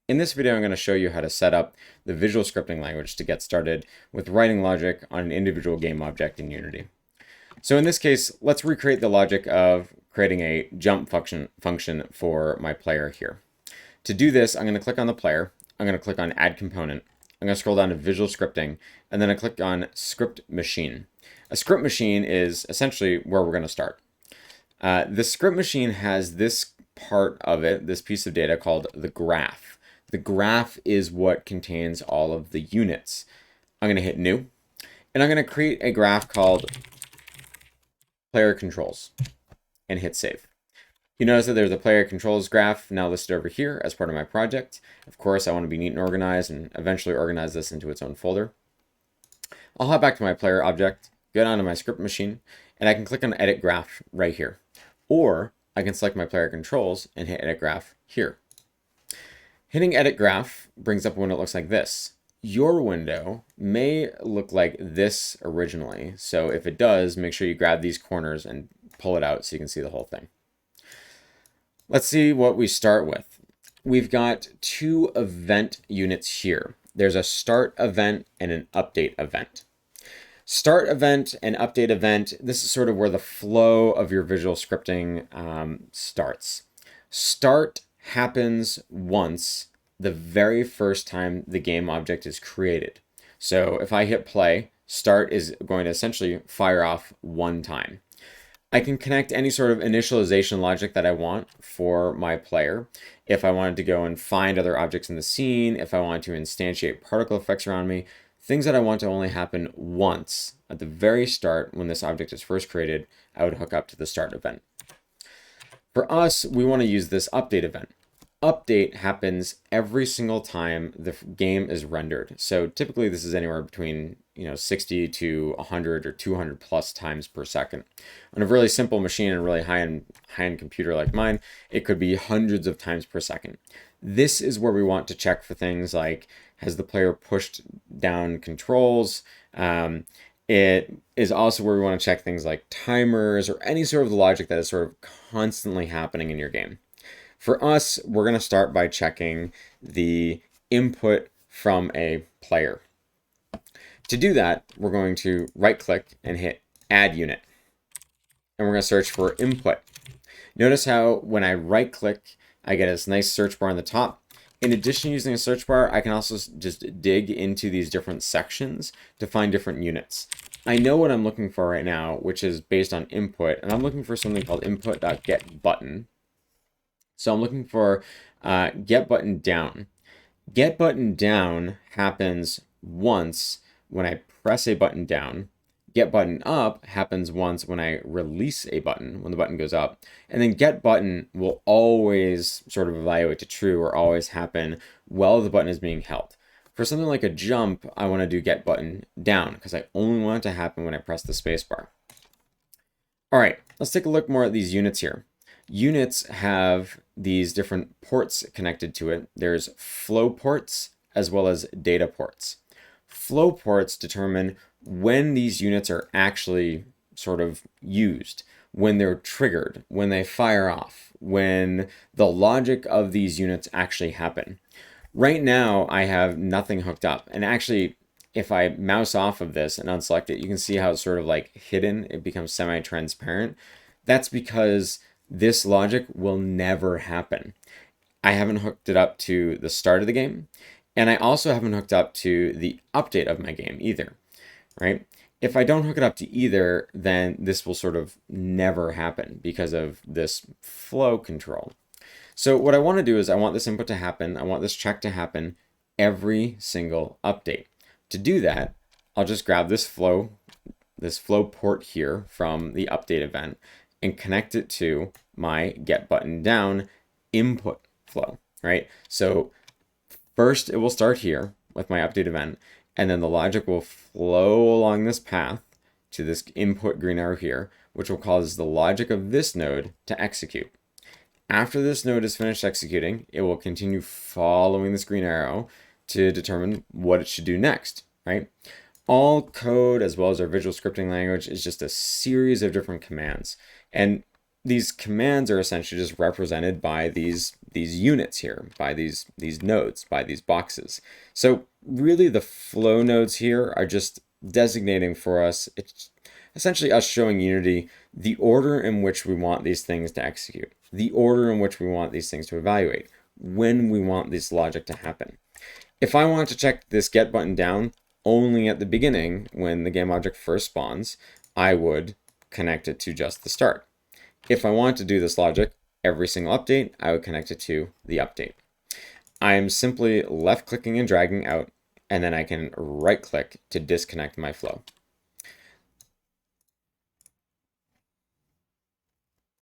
In this video, I'm going to show you how to set up the visual scripting language to get started with writing logic on an individual game object in Unity. So in this case, let's recreate the logic of creating a jump function for my player here. To do this, I'm going to click on the player. I'm going to click on Add Component. I'm going to scroll down to Visual Scripting, and then I click on Script Machine. A script machine is essentially where we're going to start. The script machine has this part of it, this piece of data called the graph. The graph is what contains all of the units. I'm going to hit New, and I'm going to create a graph called Player Controls and hit Save. You notice that there's a player controls graph now listed over here as part of my project. Of course, I want to be neat and organized and eventually organize this into its own folder. I'll hop back to my player object, go down to my script machine, and I can click on Edit Graph right here. Or I can select my player controls and hit Edit Graph here. Hitting Edit Graph brings up a window that looks like this. Your window may look like this originally, so if it does, make sure you grab these corners and pull it out so you can see the whole thing. Let's see what we start with. We've got two event units here. There's a start event and an update event. Start event and update event, this is sort of where the flow of your visual scripting starts. Start happens once the very first time the game object is created. So if I hit play, start is going to essentially fire off one time. I can connect any sort of initialization logic that I want for my player. If I wanted to go and find other objects in the scene, if I wanted to instantiate particle effects around me, things that I want to only happen once at the very start when this object is first created, I would hook up to the start event. For us, we want to use this update event. Update happens every single time the game is rendered. So typically this is anywhere between 60 to 100 or 200 plus times per second. On a really simple machine and a really high-end computer like mine, it could be hundreds of times per second. This is where we want to check for things like, has the player pushed down controls? It is also where we want to check things like timers or any sort of logic that is sort of constantly happening in your game. For us, we're going to start by checking the input from a player. To do that, we're going to right-click and hit Add Unit. And we're going to search for input. Notice how when I right-click, I get this nice search bar on the top. In addition to using a search bar, I can also just dig into these different sections to find different units. I know what I'm looking for right now, which is based on input, and I'm looking for something called input.getButton. So I'm looking for Getbuttondown. Getbuttondown happens once when I press a button down. GetButtonUp happens once when I release a button, when the button goes up. And then getButton will always sort of evaluate to true or always happen while the button is being held. For something like a jump, I want to do getButtonDown because I only want it to happen when I press the spacebar. All right, let's take a look more at these units here. Units have these different ports connected to it. There's flow ports as well as data ports. Flow ports determine when these units are actually sort of used, when they're triggered, when they fire off, when the logic of these units actually happen. Right now, I have nothing hooked up. And actually, if I mouse off of this and unselect it, you can see how it's sort of like hidden. It becomes semi-transparent. That's because this logic will never happen. I haven't hooked it up to the start of the game, and I also haven't hooked up to the update of my game either, right? If I don't hook it up to either, then this will sort of never happen because of this flow control. So what I want to do is I want this input to happen. I want this check to happen every single update. To do that, I'll just grab this flow port here from the update event and connect it to my GetButtonDown input flow, right? So first it will start here with my update event, and then the logic will flow along this path to this input green arrow here, which will cause the logic of this node to execute. After this node is finished executing, it will continue following this green arrow to determine what it should do next, right? All code, as well as our visual scripting language, is just a series of different commands. And these commands are essentially just represented by these units here, by these nodes, by these boxes. So really the flow nodes here are just designating for us, it's essentially us showing Unity the order in which we want these things to execute, the order in which we want these things to evaluate, when we want this logic to happen. If I want to check this get button down only at the beginning, when the game object first spawns, I would connect it to just the start. If I want to do this logic every single update, I would connect it to the update. I am simply left clicking and dragging out, and then I can right click to disconnect my flow.